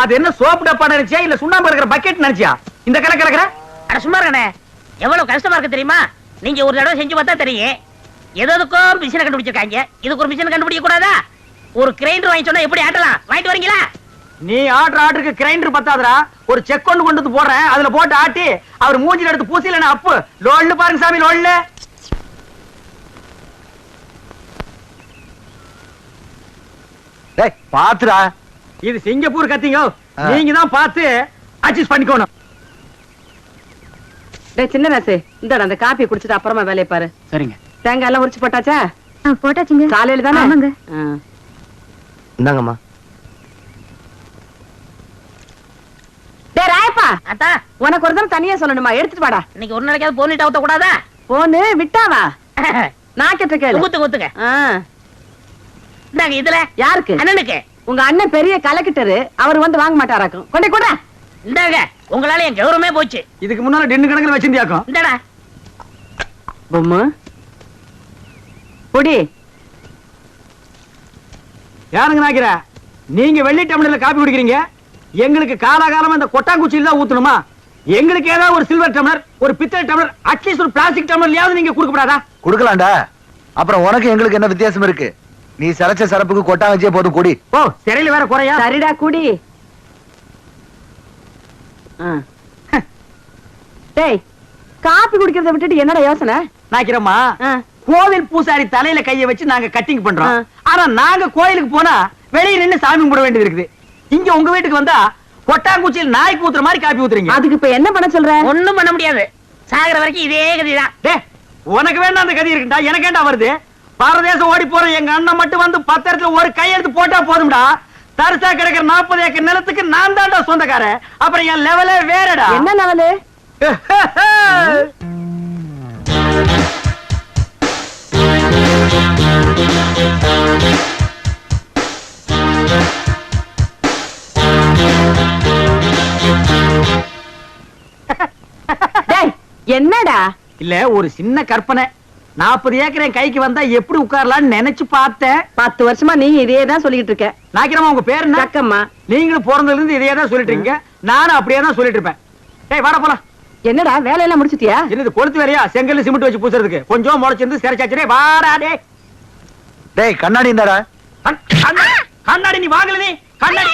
அது என்ன சோப்பு டப்பா நினைச்சியா இல்ல சுண்ணாம்பு இருக்கிற பக்கெட் நினைச்சியா இந்த கலக்கிற? அட சும்மா இருக்கனே, எவ்வளவு கஷ்டமா இருக்கு தெரியுமா? நீங்க ஒரு தடவை செஞ்சு பார்த்தா தெரியும். எதுக்கும் மிஷினை கண்டுபிடிச்சிருக்காங்க, இதுக்கு ஒரு மிஷின் கண்டுபிடிக்க கூடாதா? ஒரு கிரைண்டர் வாங்கி சொன்னா எப்படி ஆட்டலாம்? வாங்கிட்டு வரீங்களா? நீ ஆர்டருக்கு கிரைண்டர் பத்தாதடா, ஒரு செக் கொண்டு வந்து போடுறேன், அதுல போட்டு ஆட்டி அவர் மூஞ்சில எடுத்து பூசில அப்பு லோல்னு பாருங்க சாமி, லோல்னு. பாத்துடா, இது சிங்கப்பூர் கத்திங்க, நீங்க தான் பார்த்து அட்ஜஸ்ட் பண்ணிக்கணும். சின்ன ராசு, இந்த அந்த காப்பி குடிச்சிட்டு அப்புறமா வேலையை பாரு. சரிங்க. தேங்காய் எல்லாம் உரிச்சு போட்டாச்சா? போட்டாச்சுங்க. காலையில தானே? ஆமாங்க. இந்தாங்கம்மா. டேய் ராயப்பா, அத்தா உனக்கு ஒரு தடவை தனியா சொல்லணுமா? எடுத்துட்டு வாடா. இன்னைக்கு ஒரு நாளைக்காவது போனிட்டு ஊத்த கூடாதா? போனு விட்டாவா? நான் கேட்ட கேளு. ஊத்துங்க. இந்தாங்க, இதுல யாருக்கு? அண்ணனுக்கு. உங்க அண்ணன் பெரிய கலெக்டர், அவர் வந்து வாங்க மாட்டாராக்கும். கொண்டே கூட. இந்தாங்க, உங்களால என் கௌரவமே போச்சு. இதுக்கு முன்னால டென்னு கணக்குல வச்சிருந்தியாக்கும். இந்தடா பொம்மு பொடி. யாருங்க நாக்கிற? நீங்க வெள்ளி டம்ளர்ல காப்பி குடிக்கிறீங்க, எங்களுக்கு காலாகாலமா இந்த கொட்டாங்குச்சியில தான் ஊத்தணுமா? எங்களுக்கு ஏதாவது ஒரு சில்வர் டம்ளர், ஒரு பித்தளை டம்ளர், அட்லீஸ்ட் ஒரு பிளாஸ்டிக் டம்ளர்லயாவது நீங்க கொடுக்கப்படாதா? கொடுக்கலாம்டா. அப்புறம் உனக்கு எங்களுக்கு என்ன வித்தியாசம் இருக்கு? நீ சரச்ச சரப்புக்கு கொட்டாங்கச்சியே போதும், குடி. ஓ, சிறையில வேற குறையா? சரிடா குடி. டேய், காப்பி குடிக்கிறத விட்டுட்டு என்னடா யோசனை? நாக்கிறம்மா, கோவில் பூசாரி தலையில கைய வச்சு நாங்க கட்டிங் பண்றோம். ஆனா நாங்க கோயிலுக்கு போனா வெளியே நின்னு சாமி கும்பிட வேண்டியது இருக்குது. இங்க உங்க வீட்டுக்கு வந்தா கொட்டாங்குச்சியில் நாய்க்கு ஊத்துற மாதிரி காப்பி ஊத்துறீங்க. அதுக்கு இப்ப என்ன பண்ண சொல்ற? ஒண்ணும் பண்ண முடியாது. சாகர வரைக்கும் இதே கதிதான். டே, உனக்கு வேண்டாம் அந்த கதி இருக்குடா, எனக்கு ஏண்டா வருது? பாரதேசம் ஓடி போற எங்க அண்ணன் மட்டும் வந்து 10 இடத்துல ஒரு கையெடுத்து போட்டா போதும்டா. தரிசா கிடக்கிற 40 ஏக்கர் நிலத்துக்கு நான் தான்டா சொந்தக்காரன். அப்புறம் என் லெவலே வேறடா. என்ன லெவலு? என்னடா? இல்ல, ஒரு சின்ன கற்பனை. 40 ஏக்கர் என் கைக்கு வந்தா எப்படி உட்காரலாம்னு நினைச்சு பார்த்தேன். 10 வருஷமா நீ இதே தான் சொல்லிட்டு இருக்க. நாக்கிரமா, உங்க பேரு என்ன? சக்கம்மா. நீங்களும் பிறந்ததுல இருந்து இதே தான் சொல்லிட்டு இருக்கீங்க, நானும் அப்படியே தான் சொல்லிட்டு இருப்பேன். டேய் வாடா போலாம். என்னடா வேலையெல்லாம் முடிச்சிட்டியா? என்னது கொளுத்து வேறையா? செங்கல் சிமெண்ட் வச்சு பூசுறதுக்கு கொஞ்சம் முளைச்சிருந்து சிறைச்சாச்சே. வாடா டேய். டேய், கண்ணாடி இந்தாடா. கண்ணாடி நீ வாங்கல? நீ கண்ணாடி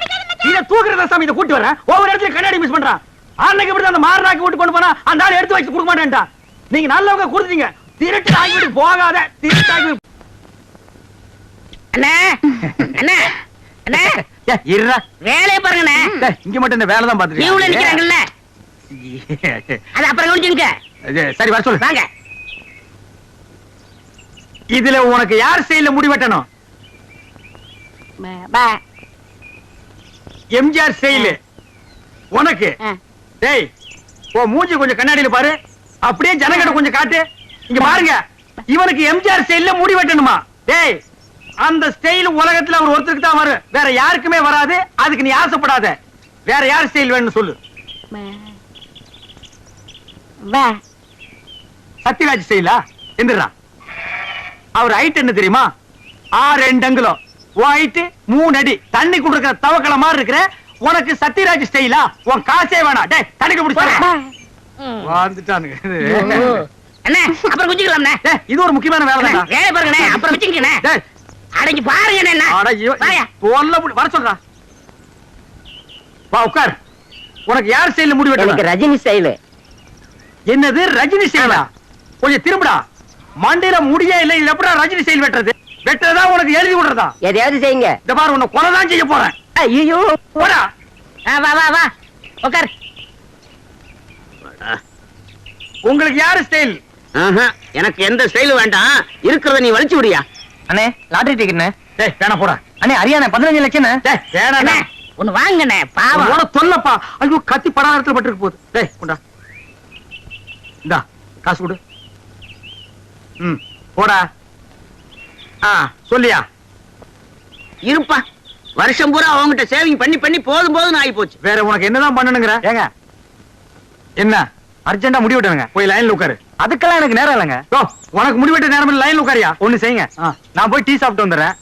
இத தூக்குறத சாமி, இத கூட்டி வர ஒவ்வொரு இடத்துல கண்ணாடி மிஸ் பண்றான். அன்னைக்கு இப்படி அந்த மாரனாக்கு விட்டு கொண்டு போனா அந்த ஆளு எடுத்து வச்சு கொடுக்க மாட்டேன்டா. நீங்க நல்லவங்க கொடுத்தீங்க, திருட்டு ஆகிட்டு போகாத. திருட்டாகி அண்ணே அண்ணே அண்ணே இருடா, வேலையை பாருங்கண்ணே. இங்க மட்டும் இந்த வேலை தான் லீவ்ல நிக்கிறாங்கல்ல, பாத்துருக்கேன். அது அப்புறம் கவனிச்சுங்க. சரி, வர சொல்லு. வாங்க. இதுல உனக்கு யார் செயல முடிவெட்டணும்? எம்ஜிஆர் செயல் உனக்கு. டேய், ஓ மூஞ்சி கொஞ்சம் கண்ணாடியில பாரு, அப்படியே ஜனங்கட கொஞ்சம் காட்டு. இங்க பாருங்க, இவனுக்கு எம்ஜிஆர் ஸ்டைல்ல முடி வெட்டணுமா? டேய், அந்த ஸ்டைல் உலகத்துல அவர் ஒருத்தருக்கு தான் வரும், வேற யாருக்குமே வராது. அதுக்கு நீ ஆசைப்படாத. வேற யார் ஸ்டைல் வேணும்னு சொல்லு. சத்யராஜ் ஸ்டைலா? எந்திரா. அவர் ஹைட் என்ன தெரியுமா? 6 அங்குலம், ஹைட் 3 அடி, தண்ணி குடுக்கிற தவக்கல மாதிரி இருக்கிற உனக்கு சத்யராஜ் ஸ்டைலா? உன் காசே வேணாம். டேய், தண்ணிக்கு பிடிச்சா வந்துட்டானுங்க. அண்ணே அப்புறம் குஞ்சிக்கலாம்ண்ணே. இது ஒரு முக்கியமான வேலை தான். வேலை பாருங்கண்ணே, அப்புறம் வச்சுக்கண்ணே. அடங்கி பாருங்கண்ணே. வர சொல்றா. வா உட்கார். உனக்கு யார் ஸ்டைல்ல முடி வெட்டணும்? எனக்கு ரஜினி ஸ்டைல். என்னது ரஜினி ஸ்டைலா? கொஞ்சம் திரும்புடா. மண்டையில முடியே இல்ல, இது எப்படா ரஜினி ஸ்டைல் வெட்டுறது? வெட்டுறதா உனக்கு எழுதி விடுறதா? எதையாவது செய்யுங்க. இந்த பாரு, உன்னை கொலைதான் செய்ய போறேன். ஐயோ போடா. வா வா வா உட்கார். உங்களுக்கு யாரு ஸ்டைல்? எனக்கு எந்த ஸ்டைலும் வேண்டாம், இருக்கிறத நீ வலிச்சு விடியா. அண்ணே லாட்டரி டிக்கெட்ண்ணே. டேய் வேணா போடா. அண்ணே அரியாண்ணே 15 லட்சம். டேய் வேணாண்ணே, ஒன்னு வாங்கண்ணே. பாவம் உன தொல்லப்பா. ஐயோ, கத்தி படாத இடத்துல பட்டு போகுது. டேய் கொண்டா, இந்தா காசு கொடு. போடா. சொல்லியா? இருப்பா, வருஷம் பூரா அவங்ககிட்ட சேவிங் பண்ணி பண்ணி போதும் போதும் ஆகி போச்சு. வேற உனக்கு என்னதான் பண்ணணுங்கிற? ஏங்க, என்ன அர்ஜென்டா முடி வெட்டணுங்க, போய் லைன்ல உட்காரு. அதுக்கெல்லாம் எனக்கு நேரம் இல்லைங்க. யோ, உனக்கு முடி வெட்ட நேரம் இல்ல, லைன்ல உட்காரியா? ஒண்ணு செய்யுங்க, நான் போய் டீ சாப்பிட்டு வந்துடுறேன்.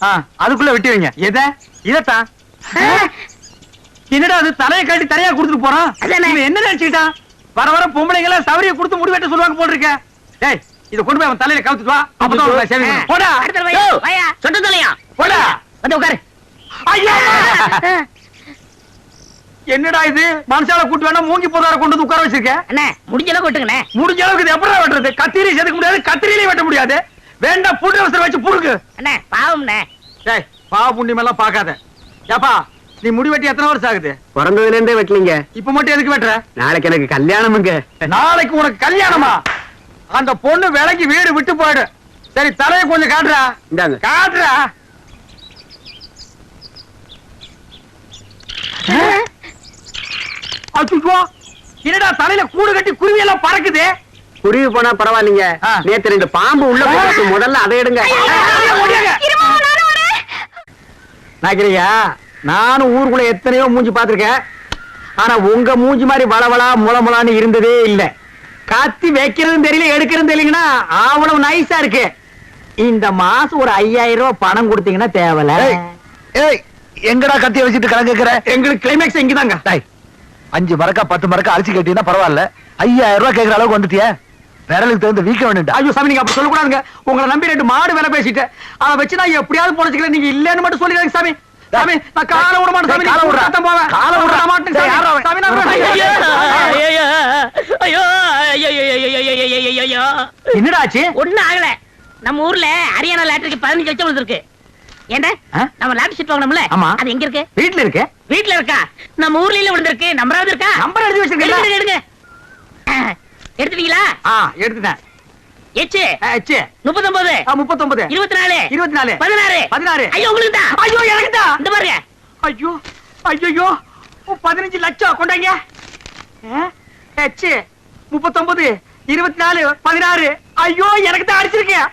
அதுக்குள்ள வெட்டி வைங்க. எத? இதத்தான். என்னடா அது, தலையை காட்டி தரையா கொடுத்துட்டு போறான். அதானே. இவன் என்ன நினைச்சுக்கிட்டான்? வர வர பொம்பளைங்கள சவரிய கொடுத்து முடி வெட்ட சொல்லுவாங்க போல இருக்க. டேய், இத கொண்டு போய் அவன் தலையில கவுத்துட்டு வா, அப்பதான் உனக்கு சேவிங் பண்ணும். போடா அடுத்த வாயா வாயா சொட்டு தலையா போடா. வந்து உட்காரு. ஐயா, என்னடா இது, மனுஷால கூட்டு வேணா மூங்கி போதார கொண்டு வந்து உட்கார வச்சிருக்க. அண்ணே முடிஞ்ச அளவுக்கு விட்டுங்கண்ணே. முடிஞ்ச அளவுக்கு இது எப்படா வெட்டுறது? கத்திரி செதுக்க முடியாது, கத்திரியிலே வெட்ட முடியாது. வேண்டாம், புட்டு அவசரம் வச்சு புடுக்கு. அண்ணே பாவம்ண்ணே. டேய், பாவ புண்ணியம் எல்லாம் பாக்காத. ஏப்பா, நீ முடி வெட்டி எத்தனை வருஷம் ஆகுது? பிறந்ததுல இருந்தே வெட்டலீங்க. இப்ப மட்டும் எதுக்கு வெட்டுற? நாளைக்கு எனக்கு கல்யாணமுங்க. நாளைக்கு உனக்கு கல்யாணமா? அந்த பொண்ணு விலைக்கு வீடு விட்டு போயிடு. சரி, தலையை கொஞ்சம் காட்டுறா. இந்தாங்க. காட்டுறா. அச்சுச்சோ, என்னடா தலையில கூடு கட்டி குருவி எல்லாம் பறக்குது. குருவி போனா பரவாயில்லைங்க. ஆ. நேத்து ரெண்டு பாம்பு உள்ள போட்டு முதல்ல அதை எடுங்க. நாக்கிரியா, நானும் ஊருக்குள்ள எத்தனையோ மூஞ்சி பாத்திருக்கேன். ஆனா உங்க மூஞ்சி மாதிரி வளவளா முளமுளான்னு இருந்ததே இல்ல. கத்தி வைக்கிறதும் தெரியல, எடுக்கிறதும் தெரியலங்கன்னா அவ்வளவு நைஸா இருக்கு. இந்த மாசம் ஒரு 5000 ரூபாய் பணம் கொடுத்தீங்கன்னா தேவல. ஏய், ஏய், எங்கடா கத்திய வச்சுட்டு கலங்குற? எங்களுக்கு கிளைமேக்ஸ் இங்கதாங்க. 5 மரக்கா 10 மரக்கா அழிச்சு கேட்டீங்கன்னா பரவாயில்ல, 5000 ரூபாய் கேட்கற அளவுக்கு வந்துட்டியா? விரலுக்கு தகுந்த வீக்க வேணும்டா. ஐயோ சாமி, நீங்க அப்படி சொல்லக்கூடாதுங்க. உங்களை நம்பி 2 மாடு வேலை பேசிட்டேன். அதை வச்சு நான் எப்படியாவது பொழைச்சிக்கிறேன். நீங்க இல்லன்னு மட்டும் சொல்லிடுங்க சாமி. சாமி, நான் காலை விட மாட்டேன் சாமி. காலை விடுறா. போவேன். காலை விடுறா. மாட்டேன் டேய், யார்றா அவன்? சாமி. நான் ஐயோ, விடுறேன். ஐயோ, ஐயோ, ஐயோ, ஐயோ. என்னடா ஆச்சு? ஒண்ணும் ஆகல. நம்ம ஊர்ல ஹரியானா லாட்டரிக்கு 15 லட்சம் விழுந்திருக்கு. ஏண்டா ஆ? நம்ம லாட்டரி சீட் வாங்கணும்ல, ஆமா. அது எங்க இருக்கு? வீட்டுல இருக்கு. வீட்ல இருக்கா? நம்ம ஊர்ல இல்ல விழுந்திருக்கு. நம்பராவது இருக்கா? நம்பர் எழுதி வச்சிருக்கீங்களா? எடுங்க, எடுங்க. எடுத்துட்டீங்களா? எடுத்துட்டேன். எச்சு ஆச்சு. 39 39 24 24 16 16. ஐயோ உங்களுக்கு தான். ஐயோ, எனக்கு தான். இந்த பாருங்க. ஐயோ, ஐயோ, 15 லட்சம் கொண்டாங்க. எச்சு 39 24 16. ஐயோ, எனக்கு தான் அடிச்சிருக்கேன்.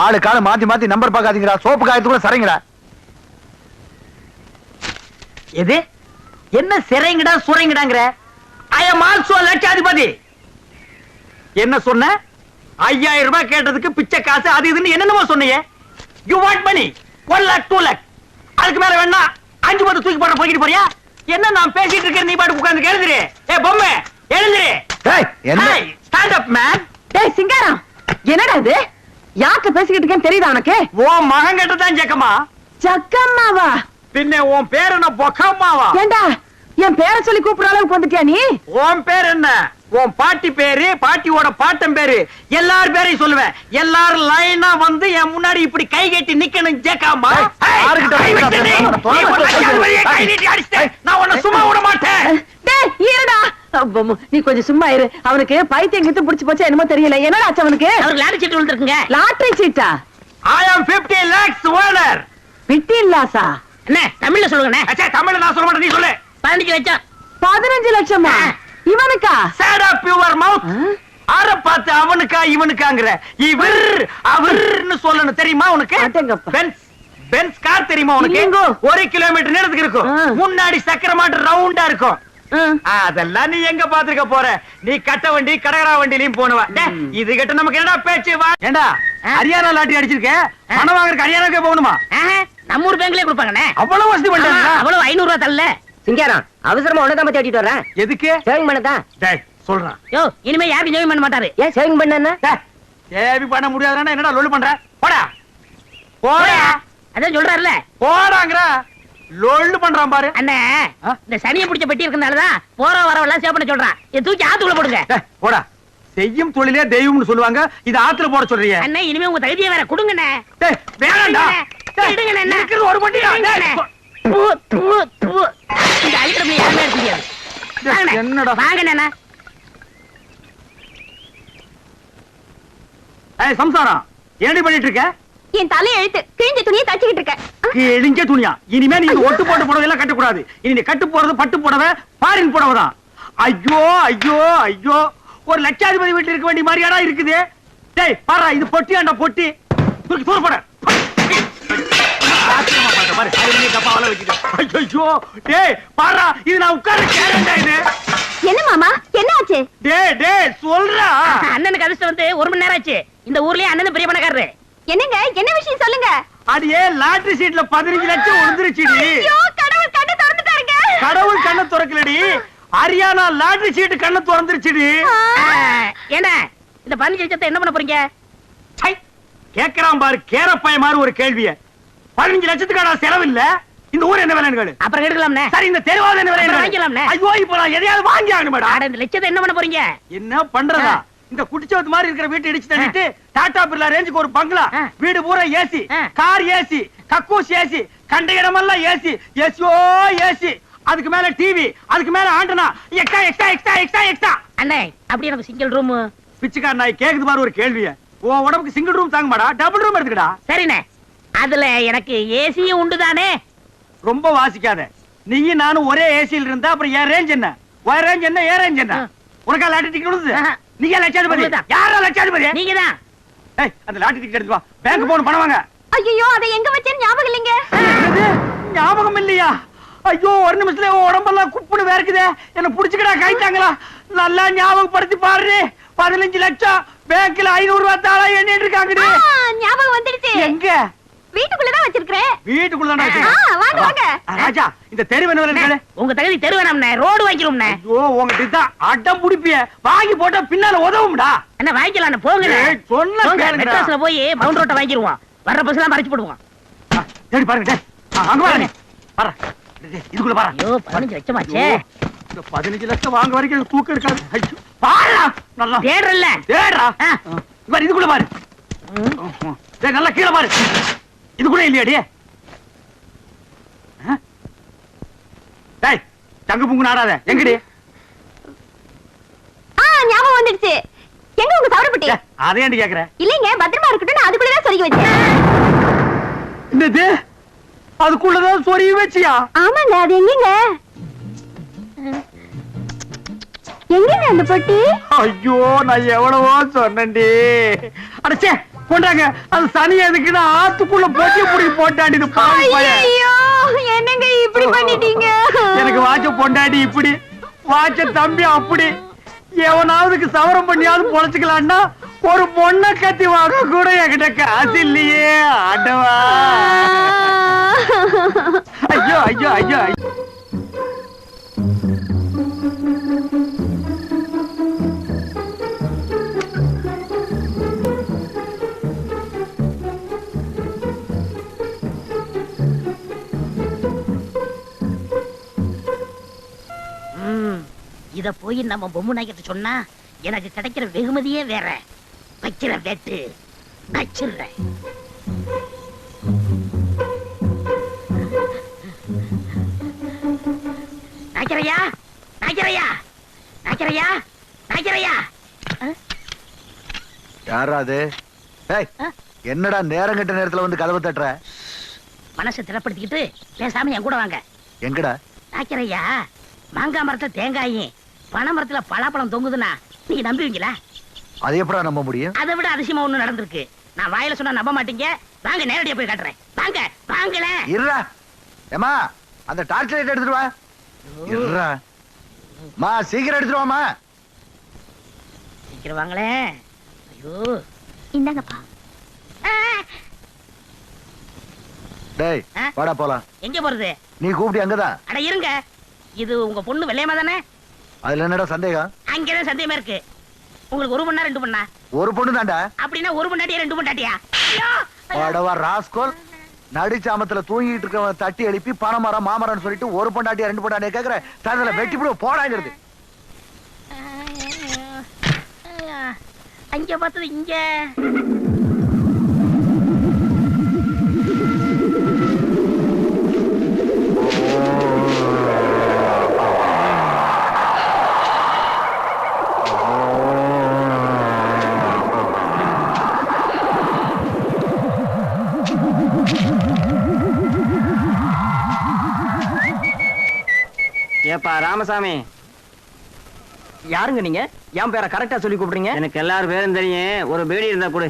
ஆளு கால மாத்தி மாத்தி நம்பர் பாக்காதீங்கடா. சோப்பு காயத்துக்குள்ள சரிங்கடா. எது என்ன சிறைங்கடா சுரைங்கடாங்கற? ஐ அம் ஆல்சோ லட்சாதிபதி. என்ன சொன்ன? 5000 ரூபாய் கேட்டதுக்கு பிச்சை காசு அது இதுன்னு என்னென்னமோ சொன்னீங்க. You want money 1 lakh 2 lakh. அதுக்கு மேல வேணா 5 10 தூக்கி போட போய்கிட்டு போறியா? என்ன நான் பேசிட்டு இருக்கேன், நீ பாட்டு உட்கார்ந்து எழுதுரு. ஏய் பொம்மை, எழுதுரு. ஏய், என்ன? Stand up man. டேய் சிங்காரம், என்னடா இது? யார்கிட்ட பேசிக்கிட்டு இருக்கேன்னு தெரியுதா உனக்கு? ஓ மகன் கிட்ட தான் ஜக்கம்மா. ஜக்கம்மாவா? பின்ன உன் பேர் என்ன பொக்கம்மாவா? ஏண்டா என் பேரை சொல்லி கூப்பிடுற அளவுக்கு வந்துட்டியா நீ? உன் பேர் என்ன? உன் பாட்டி பேரு, பாட்டியோட பாட்டன் பேரு, எல்லார் பேரையும் சொல்லுவேன். எல்லாரும் லைனா வந்து என் முன்னாடி இப்படி கை கட்டி நிக்கணும் ஜேக்காமா. யாருக்கிட்ட நான் உன்னை சும்மா விட மாட்டேன். டேய் இருடா. நீ கொஞ்சம் சும்மா இரு. அவனுக்கு பைத்தியம் கிட்ட புடிச்சு போச்சா என்னமோ தெரியல. என்னடா ஆச்சு அவனுக்கு? அவருக்கு லாட்டரி சீட் விழுந்திருக்குங்க. லாட்டரி சீட்டா? I am 50 lakhs owner. 15 லாஸா? அண்ணே தமிழ்ல சொல்லுங்கண்ணே. அச்சா, தமிழ்ல நான் சொல்ல மாட்டேன், நீ சொல்லு. 15 லட்சம். 15 லட்சமா? இவனுக்கா? Sad up your mouth. ஆற பார்த்து அவனுக்கா இவனுக்காங்கற? இவர் அவர்னு சொல்லணும் தெரியுமா உனக்கு? அடேங்கப்பா. பென்ஸ் கார் தெரியுமா உனக்கு? இல்லைங்கோ. 1 கிலோமீட்டர் நீளத்துக்கு இருக்கும். முன்னாடி சக்கர மாட்டு ரவுண்டா இருக்கும். அதெல்லாம் நீ எங்க பாத்துக்க போற? நீ கட்ட வண்டி கடகரா வண்டிலையும் போனவா. இது கிட்ட நமக்கு என்னடா பேச்சு? ஏண்டா ஹரியானா லாட்டரி அடிச்சிருக்க, பணம் வாங்குறதுக்கு ஹரியானாக்கே போகணுமா? நம்ம ஊர் பேங்க்லயே கொடுப்பாங்கண்ணே. அவ்வளவு வசதி பண்ணிட்டாங்க. அவ்வளவு 500 ரூபாய் தரல. சிங்காரம் அவசரமா உனதான் தேடிட்டு வரேன். எதுக்கு? சேவிங் பண்ணதான். டேய் சொல்றான். யோ இனிமே யாருக்கும் ஜெயம் பண்ண மாட்டாரு. ஏன் சேவிங் பண்ண? ஏவி பண்ண முடியாதுன்னா என்னடா லொல்லு பண்ற? போடா போடா. அதான் சொல்றாருல. போடாங்கற லொல்லு பண்றான் பாரு. அண்ணே இந்த சனியை பிடிச்ச பெட்டி இருக்கனாலதான் போற வரவெல்லாம் சேவ் பண்ண சொல்றான். இதை தூக்கி ஆத்துக்குள்ள போடுங்க. போடா. செய்யும் தொழிலே தெய்வம்னு சொல்லுவாங்க. இது ஆத்துல போட சொல்றீங்க. அண்ணே இனிமே உங்க தகுதியை வேற கொடுங்கண்ணே. டேய் வேணாம்டா. எடுங்கண்ணே. இருக்கிறது ஒரு பட்டியா? இந்த அழிக்கிறதுல யாருமே இருக்க முடியாது. என்னடா? வாங்கண்ணே. ஏய் சம்சாரம், என்னடி பண்ணிட்டு இருக்க? என் தலை எழுத்து கிழிஞ்ச துணியை தச்சுக்கிட்டு இருக்கேன். கிழிஞ்ச துணியா? இனிமே நீ ஒட்டு போட்டு புடவை எல்லாம் கட்ட கூடாது. இனி நீ கட்டு போறது பட்டு புடவை, ஃபாரின் புடவை தான். ஐயோ ஐயோ ஐயோ, ஒரு லட்சாதிபதி வீட்டுல இருக்க வேண்டிய மாதிரியாடா இருக்குது. டேய் பாரு, இது பொட்டியாண்டா பொட்டி. தூக்கி தூர போட. பாரு, அதுலயே டப்பாவால வச்சிட்டு. ஐயோ டேய் பாரு, இது நான் உட்கார்ந்து கேரண்டா இது. என்ன மாமா என்ன ஆச்சு? லாட்டரி சீட்ல 15 லட்சம் விழுந்துருச்சுடி. ஐயோ, கடவுள் கண்ணை திறந்துட்டாருங்க. கடவுள் கண்ணை திறக்கலடி, ஹரியானா லாட்டரி சீட் கண்ணை திறந்துருச்சுடி. என்ன இந்த 15 லட்சத்தை என்ன பண்ண போறீங்க? சை, கேக்குறான் பாரு கேரப்பாய மாதிரி ஒரு கேள்விய. 15 லட்சத்துக்கான செலவு இல்ல, இந்த ஊர் என்ன விலைன்னு கேளு. அப்புறம் எடுக்கலாம்னே. சரி, இந்த தெருவாத என்ன அப்புறம் விலை வாங்கிக்கலாம்னே. ஐயோ, இப்ப நான் எதையாவது வாங்கி ஆகணும் மேடம். அட, இந்த லட்சத்தை என்ன பண்ண போறீங்க? என்ன பண்றதா? இந்த குட்டிச்சவத்து மாதிரி இருக்கிற வீட்டை இடிச்சு தள்ளிட்டு டாடா பிர்லா ரேஞ்சுக்கு ஒரு பங்களா, வீடு பூரா ஏசி, கார் ஏசி, கக்கூஸ் ஏசி, கண்ட இடமெல்லாம் ஏசி, ஏசியோ ஏசி, அதுக்கு மேல டிவி, அதுக்கு மேல antenna, extra extra extra extra extra. அண்ணே, அப்படி எனக்கு சிங்கிள் ரூம். பிச்சைக்கார நாய் கேக்குது பாரு ஒரு கேள்விய. உன் உடம்புக்கு சிங்கிள் ரூம் தாங்க மாடா, டபுள் ரூம் எடுத்துக்கடா. சரிண்ணே, அதுல எனக்கு ஏசியும் உண்டு தானே? ரொம்ப வாசிக்காத. நீயும் நானும் ஒரே ஏசியில் இருந்தா அப்புறம் என் ரேஞ்ச் என்ன, உன் ரேஞ்ச் என்ன, ஏன் ரேஞ்ச் என்ன? உனக்கா லாட்டரி டிக்கெட் விழுது? நீங்க லட்சாதிபதி? யாரா லட்சாதிபதி? நீங்க தான். ஏய், அந்த லாட்டரி டிக்கெட் எடுத்து வா, பேங்க் போன் பணம் வாங்க. ஐயோ, அதை எங்க வச்சேன்னு ஞாபகம் இல்லைங்க. என்னது? ஞாபகம் இல்லையா? ஐயோ, ஒரு நிமிஷத்துல உன் உடம்பெல்லாம் குப்புன்னு வேர்க்குதே. என்ன புடிச்சுக்கடா கைத்தாங்களா? நல்லா ஞாபகப்படுத்தி பாரு. 15 லட்சம் பேங்க்ல 500 ரூபாய் தாளா எண்ணிட்டு இருக்காங்கடி. ஞாபகம் வந்துடுச்சு. எங்க? வீட்டுக்குள்ளதான் வச்சிருக்கேன். வீட்டுக்குள்ளதான் வாங்க வச்சிருக்கேன். வாங்க. ராஜா, இந்த தெரு என்ன விலை? உங்க தகுதி தெரு வேணாம்ண்ணே, ரோடு வாங்கிடும்ண்ணே. ஐயோ, உங்ககிட்ட தான் அடம் புடிப்பிய. வாங்கி போட்டா பின்னால உதவும்டா. என்ன வாங்கிக்கலாம்? போங்க. ஏய், சொன்னா கேளுங்கடா. மெட்ராஸ்ல போய் மவுண்ட் ரோட்டை வாங்கிடுவோம். வர்ற பஸ் எல்லாம் மறைச்சு போடுவோம். தேடி பாருங்க. அங்க பாருங்க. பாரு. இதுக்குள்ள பாரு. ஐயோ, 15 லட்சமாச்சே. இந்த 15 லட்சம் வாங்க வரைக்கும் தூக்கம் இருக்காது. ஐயோ, பாருடா. நல்லா தேடுறல்ல. தேடுடா. பாரு, இதுக்குள்ள பாரு. டேய், நல்லா கீழ பாரு. இதுக்குள்ள இல்லையாடி? டேய், தங்க புங்கு நாடாத. எங்கடி? ஞாபகம் வந்துடுச்சு. எங்க உங்க சவரப்பட்டி? அதை ஏன்டி கேக்குற? இல்லைங்க, பத்திரமா இருக்கட்டும், நான் அதுக்குள்ளதான் சொருகி வச்சேன். என்னது? அதுக்குள்ளதான் சொருகி வச்சியா? ஆமாங்க, அது எங்கங்க? எங்கங்க அந்த பொட்டி? ஐயோ, நான் எவ்வளவோ சொன்னேன்டி. அடச்சே, கொண்டாங்க. அது சனி எதுக்குன்னு ஆத்துக்குள்ள பொட்டி புடிச்சு போட்டாண்டி. இது பாவி பையன். ஐயோ, என்னங்க இப்படி பண்ணிட்டீங்க? எனக்கு வாட்ச பொண்டாடி இப்படி, வாட்ச தம்பி அப்படி. எவனாவதுக்கு சவரம் பண்ணியாவது பொழைச்சுக்கலான்னா ஒரு பொண்ணை கத்தி வாங்க கூட என்கிட்ட காசு இல்லையே. ஆண்டவா. ஐயோ ஐயோ ஐயோ. இத போய் நம்ம பொம்மை நாய்க்கிட்ட சொன்னா எனக்கு கிடைக்கிற வெகுமதியே வேற. வைக்கிற வெட்டு வச்சிடுறேன். நாய்க்கரையா, நாய்க்கரையா, நாய்க்கரையா, நாய்க்கரையா. யாரா அது? என்னடா நேரம் கட்ட நேரத்துல வந்து கதவை தட்டுற? மனசை திறப்படுத்திக்கிட்டு பேசாம என் கூட வாங்க. எங்கடா? நாய்க்கரையா, மாங்காய் மரத்துல தேங்காயும் பனை மரத்துல பலாப்பழம் தொங்குதுன்னா நீங்க நம்புவீங்களா? அது எப்படா நம்ப முடியும்? அதை விட அதிசயமா ஒண்ணு நடந்திருக்கு. நான் வாயில சொன்னா நம்ப மாட்டீங்க. வாங்க, நேரடியா போய் காட்டுறேன். வாங்க வாங்கல. இருடா. ஏமா, அந்த டார்ச் லைட் எடுத்துட்டு வா. இருடா. மா, சீக்கிரம் எடுத்துட்டு வாமா. சீக்கிரம் வாங்களே. ஐயோ, இந்தாங்கப்பா. டேய், வாடா போலாம். எங்க போறது? நீ கூப்பிட்டு அங்கதான். அட இருங்க, இது உங்க பொண்ணு வெள்ளையம்மா தானே? அதுல என்னடா சந்தேகம்? அங்கதான் சந்தேகமா இருக்கு. உங்களுக்கு ஒரு பொண்ணா 2 பொண்ணா? ஒரு பொண்ணு தாண்டா. அப்படின்னா ஒரு பொண்டாட்டியா 2 பொண்டாட்டியா? வாடவா ராஸ்கோல். நடிச்சாமத்துல தூங்கிட்டு இருக்கவன் தட்டி எழுப்பி பணமரம் மாமரம்னு சொல்லிட்டு ஒரு பொண்டாட்டியா 2 பொண்டாட்டியா கேக்குற? தடல வெட்டி போடு போடாங்கிறது. அங்க பார்த்தது இங்க. ஏப்பா ராமசாமி, யாருங்க நீங்க? என் பேரை கரெக்டா சொல்லி கூப்பிடுறீங்க? எனக்கு எல்லாரும் பேரும் தெரியும். ஒரு பீடி இருந்தா கொடு.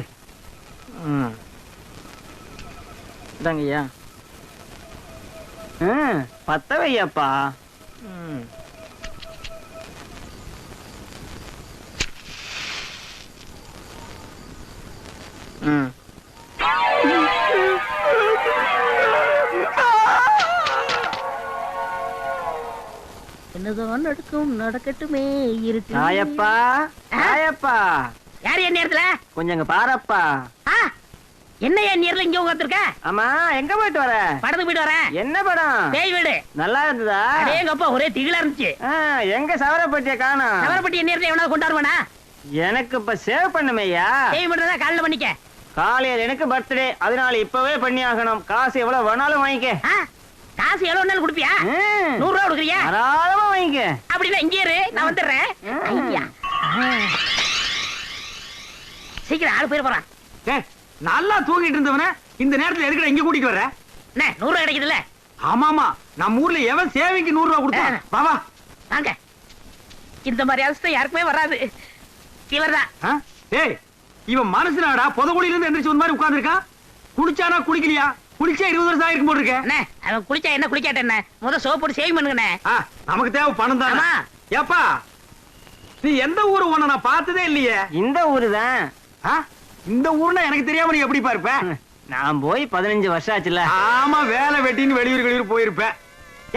ஐயா, பத்த வையப்பா. நடக்கும் நடக்கட்டுமே இருக்கு தாயப்பா தாயப்பா யாரு என் நேரத்துல கொஞ்சம் இங்க பாரப்பா. ஆ, என்ன என் நேரத்துல இங்க உட்காந்துருக்க? ஆமா எங்க போயிட்டு வர? படத்துக்கு போயிட்டு வரேன். என்ன படம்? பேய் வீடு. நல்லா இருந்ததா? எங்கப்பா ஒரே திகிலா இருந்துச்சு. எங்க சவரப்பட்டிய காணோம்? நவரப்பட்டி என் நேரத்துல எவனாவது கொண்டாடுவானா? எனக்கு இப்ப சேவ் பண்ணுமையா? சேவ் பண்றதா காலைல பண்ணிக்க. காலையில எனக்கு பர்த்டே, அதனால இப்பவே பண்ணி ஆகணும். காசு எவ்வளவு வேணாலும் வாங்கிக்க. ஆ, காசு எவ்வளவு நாள் கொடுப்பியா? 100 ரூபா கொடுக்குறியா? தாராளமா வாங்கிக்க. அப்படின்னா இங்கே இரு, நான் வந்துடுறேன். ஐயா. சீக்கிரம் ஆளு போயிட போறான். ஏய், நல்லா தூங்கிட்டு இருந்தவன இந்த நேரத்துல எதுக்குடா இங்க கூட்டிட்டு வர? என்ன 100 ரூபா கிடைக்குதுல்ல? ஆமாமா, நம்ம ஊர்ல எவன் சேவைக்கு 100 ரூபா கொடுத்தான்? வா வா. வாங்க. இந்த மாதிரி அவஸ்தை யாருக்குமே வராது. இவர்தான். ஏய், இவன் மனசுனாடா புதகுழியில இருந்து எந்திரிச்சு ஒரு மாதிரி உட்கார்ந்திருக்கான். குடிச்சானா குடிக்கலையா? குடிச்சா 20 வருஷம் ஆயிருக்கும் போல இருக்க. அண்ணே, அவன் குளிச்சா என்ன குளிக்காட்ட என்ன? முத சோப் போட்டு சேவ் பண்ணுங்கண்ணே. நமக்கு தேவை பணம் தான். ஆமா. ஏப்பா, நீ எந்த ஊரு உன்னை நான் பார்த்ததே இல்லையே. இந்த ஊரு தான். இந்த ஊர்னா எனக்கு தெரியாம நீ எப்படி இருப்ப? நான் போய் 15 வருஷம் ஆச்சுல. ஆமா, வேலை வெட்டின்னு வெளியூர் போயிருப்ப.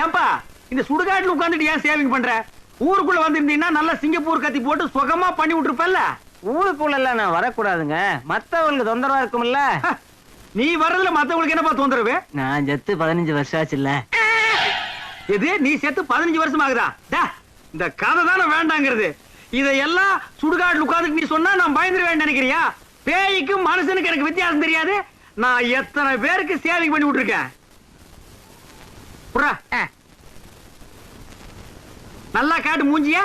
ஏப்பா, இந்த சுடுகாட்டுல உட்கார்ந்துட்டு ஏன் சேவிங் பண்ற? ஊருக்குள்ள வந்திருந்தீங்கன்னா நல்லா சிங்கப்பூர் கத்தி போட்டு சுகமா பண்ணி விட்டுருப்பல்ல. ஊருக்குள்ள எல்லாம் நான் வரக்கூடாதுங்க, மத்தவங்களுக்கு தொந்தரவா இருக்கும்ல. நீ வர்றதுல மத்தவங்களுக்கு என்னப்பா தொந்தரவு? நான் செத்து 15 வருஷம் ஆச்சுல்ல. எது, நீ செத்து 15 வருஷம் ஆகுதா? இந்த கதை தானே வேண்டாங்கிறது. இதையெல்லாம் சுடுகாட்டுல உட்கார்ந்துட்டு நீ சொன்னா நான் பயந்துருவேன் நினைக்கிறியா? பேய்க்கும் மனுஷனுக்கு எனக்கு வித்தியாசம் தெரியாது. நான் எத்தனை பேருக்கு சேவிங் பண்ணி விட்டுருக்கேன். நல்லா காட்டு மூஞ்சியா.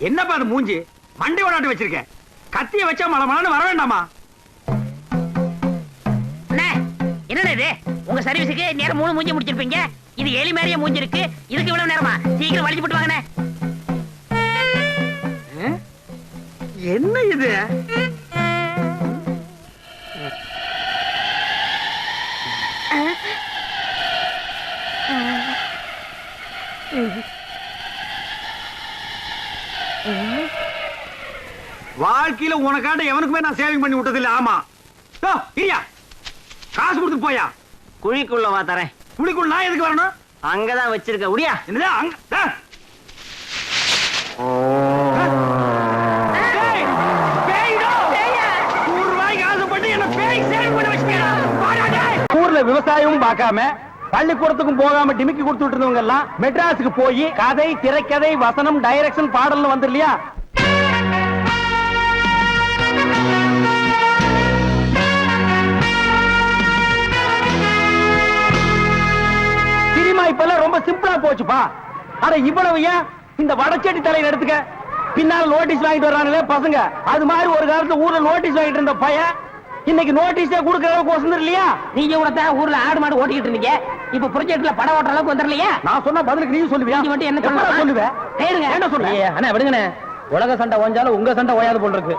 என்னப்பா அது மூஞ்சி? மண்டை ஓடாட்டு வச்சிருக்க. கத்திய வச்சா மலமலான்னு வர வேண்டாமா? என்னடா இது? உங்க சர்வீஸுக்கு நேரம் 3 மூஞ்சி முடிச்சிருப்பீங்க. இது எலி மாதிரியே மூஞ்சி இருக்கு. இதுக்கு இவ்வளவு நேரமா? சீக்கிரம் வலிச்சு போட்டு வாங்கண்ணே. என்ன இது? வாழ்க்கையில உனக்காண்ட எவனுக்குமே நான் சேவிங் பண்ணி விட்டது இல்ல. ஆமா, இல்லையா? காசு கொடுத்து போயா. குழிக்குள்ள வா தரேன். குழிக்குள்ள நான் எதுக்கு வரணும்? அங்கதான் வச்சிருக்க. உடியா. என்னது அங்க? ஊர்ல விவசாயமும் பார்க்காம பள்ளிக்கூடத்துக்கும் போகாம டிமிக்கி கொடுத்துட்டு இருந்தவங்க எல்லாம் மெட்ராஸுக்கு போய் கதை, திரைக்கதை, வசனம், டைரக்ஷன், பாடல்னு வந்து இல்லையா? சினிமா இப்ப ரொம்ப சிம்பிளா போச்சுப்பா. அட இவ்வளவு ஏன் இந்த வடச்சேட்டி தலையில எடுத்துக்க. பின்னால நோட்டீஸ் வாங்கிட்டு வர்றாங்களே பசங்க. அது மாதிரி ஒரு காலத்துல ஊர்ல நோட்டீஸ் வாங்கிட்டு இருந்த பையன் இன்னைக்கு நோட்டீஸே கொடுக்கற அளவுக்கு வசந்தர் இல்லையா? நீங்க கூட தான் ஊர்ல ஆடு மாடு ஓட்டிக்கிட்டு இருந்தீங்க. இப்ப ப்ராஜெக்ட்ல படம் ஓட்டுற அளவுக்கு வந்துடலையா? நான் சொன்ன பதிலுக்கு நீ சொல்லுவியா? நீ மட்டும் என்ன சொல்லுவே? கேளுங்க. என்ன சொல்லுங்க? அண்ணா விடுங்கண்ணே. உலக சண்டை ஓஞ்சாலும் உங்க சண்டை ஓயாது போல் இருக்கு.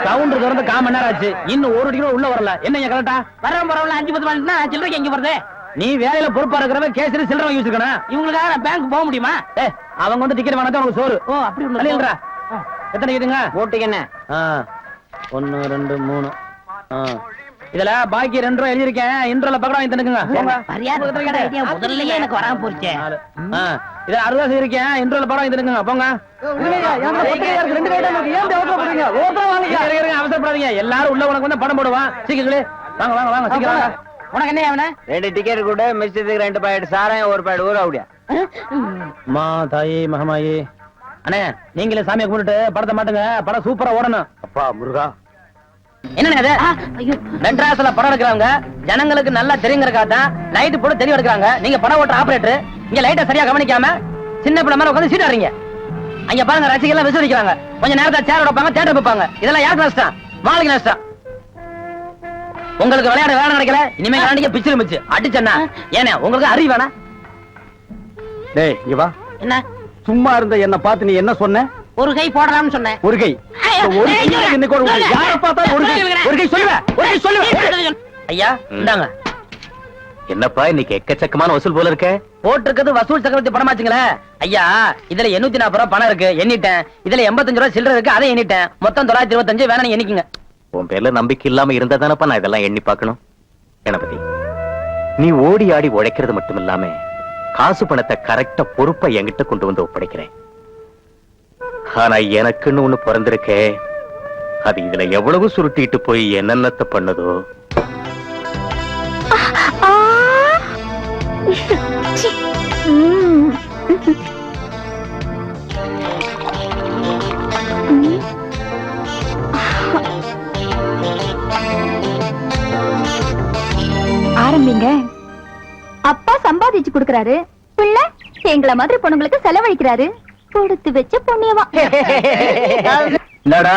சவுண்ட் திறந்து 1/4 மணி நேரம் ஆச்சு. இன்னும் 1 கிலோ உள்ள வரல. என்ன கரெக்டா? வரவன் பரவாயில்ல 5-10 மணினா சில்லறைக்கு எங்க வருது? நீ வேலையில பொறுப்பா இருக்கிறவ கேசரி சில்லறை வாங்கி வச்சிருக்கணும். இவங்களுக்காக நான் பேங்க் போக முடியுமா? அவங்க வந்து டிக்கெட் வாங்கினா அவங்க சோறு. ஓ அப்படி ஒண்ணு. எத்தனை இதுங்க? ஓட்டுக்கு என்ன? 1 2 3. இதுல பாக்கி 2 ரூபாய் எழுதிருக்கேன். இன்ட்ரோல பக்கடா வாங்கி தந்துக்குங்க. போங்க. முதல்லயே எனக்கு வராம போச்சு. இத 60 இருக்கேன். இன்ட்ரோல பக்கடா வாங்கி தந்துக்குங்க. போங்க. அவசரப்படாதீங்க. எல்லாரும் உள்ள உனக்கு வந்து பணம் போடுவான். சீக்கிரம் வாங்க வாங்க வாங்க சீக்கிரம் வாங்க. உனக்கு என்ன அவன? 2 டிக்கெட் கூட மிச்சத்துக்கு 2 பாக்கெட் சாராயம் 1 பாக்கெட் ஊற அப்படியா? மா தாயி மகமாயி. அண்ணே, நீங்களே சாமியை கும்பிட்டு படத்தை மாட்டுங்க. படம் சூப்பரா ஓடணும். அப்பா முருகா. என்னங்க அது? மெட்ராஸ்ல படம் எடுக்கிறாங்க. ஜனங்களுக்கு நல்லா தெரியுங்கிறக்கா தான் லைட் போட்டு தெரிய எடுக்கிறாங்க. நீங்க படம் ஓட்டுற ஆபரேட்டர் இங்க லைட்டை சரியா கவனிக்காம சின்ன பிள்ளை மேல உட்காந்து சீட்டாடுறீங்க. அங்க பாருங்க, ரசிகர்கள் எல்லாம் விசிரிக்கிறாங்க. கொஞ்சம் நேரத்தை சேர் வைப்பாங்க, தியேட்டர் வைப்பாங்க. இதெல்லாம் யாருக்கு நஷ்டம்? மாளுக்கு நஷ்டம். உங்களுக்கு விளையாட வேலை நினைக்கல. இனிமே விளையாடிக்க பிச்சிரு மிச்சு அடிச்சண்ணா. ஏன்னா உங்களுக்கு அறிவு வேணா? டேய் இங்க வா. என்ன? சும்மா இருந்த என்ன பார்த்து நீ என்ன சொன்ன? ஒரு கை போடலாம்னு சொன்னேன். ஒரு கை. யார பார்த்தா ஒரு கை சொல்லுவ. ஒரு கை சொல்லுவ. ஐயா இந்தாங்க. என்னப்பா இன்னைக்கு எக்கச்சக்கமான வசூல் போல இருக்க. போட்டிருக்கிறது வசூல் சக்கரவர்த்தி படமாச்சுங்களே. ஐயா இதுல 840 ரூபாய் பணம் இருக்கு, எண்ணிட்டேன். இதுல 85 ரூபாய் சில்லறை இருக்கு, அதை எண்ணிட்டேன். மொத்தம் 925. வேணா நீங்க எண்ணிக்குங்க. உன் பேர்ல நம்பிக்கை இல்லாம இருந்தா தானப்பா நான் இதெல்லாம் எண்ணி பார்க்கணும். கணபதி, நீ ஓடி ஆடி உழைக்கிறது மட்டும் இல்லாம காசு பணத்தை கரெக்டா பொறுப்பா என்கிட்ட கொண்டு வந்து ஒப்படைக்கிறேன். ஆனா எனக்குன்னு ஒண்ணு பிறந்திருக்கே, அது இதுல எவ்வளவு சுருட்டிட்டு போய் என்னென்னத்தை பண்ணுதோ. ஆரம்பிங்க. அப்பா சம்பாதிச்சு கொடுக்கறாரு, பிள்ளை எங்களை மாதிரி பொண்ணுங்களுக்கு செலவழிக்கிறாரு. கொடுத்து வச்ச புண்ணியவா. என்னடா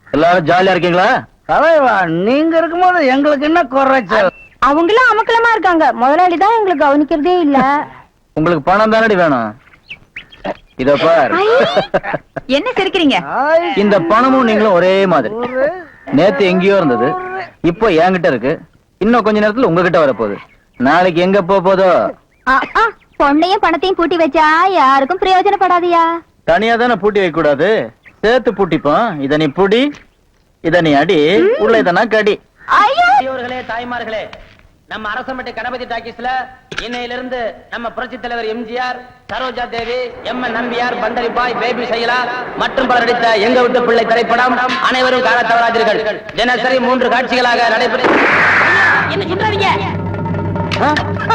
எல்லாரும் ஜாலியா இருக்கீங்களா? தலைவா, நீங்க இருக்கும்போது எங்களுக்கு என்ன குறைச்சல்? அவங்களும் அமக்கலமா இருக்காங்க. முதலாளி தான் எங்களுக்கு கவனிக்கிறதே இல்ல. உங்களுக்கு பணம் தானடி வேணும். இத பார், என்ன சிரிக்கிறீங்க? இந்த பணமும் நீங்களும் ஒரே மாதிரி. நேத்து எங்கேயோ இருந்தது, இப்போ என்கிட்ட இருக்கு. இன்னும் கொஞ்ச நேரத்துல உங்ககிட்ட வரப்போகுது. நாளைக்கு எங்க போதோ? பொண்ணையும் பணத்தையும் பூட்டி வச்சா யாருக்கும் பிரயோஜனப்படாதியா. தனியா தானே பூட்டி வைக்க கூடாது, சேர்த்து பூட்டிப்போம். இத நீ புடி, இத நீ அடி, உள்ள இத நான் கடி. பெரியோர்களே, தாய்மார்களே, நம்ம அரசமட்டை கணபதி டாக்கீஸ்ல இன்னையிலிருந்து நம்ம புரட்சி தலைவர் எம்ஜிஆர், சரோஜா தேவி, எம்.என். நம்பியார், பண்டரி பாய், பேபி சைலா மற்றும் பலர் நடித்த எங்க விட்டு பிள்ளை திரைப்படம் அனைவரும் காண தவறாதீர்கள். தினசரி 3 காட்சிகளாக நடைபெறும். என்ன சுட்டாதீங்க,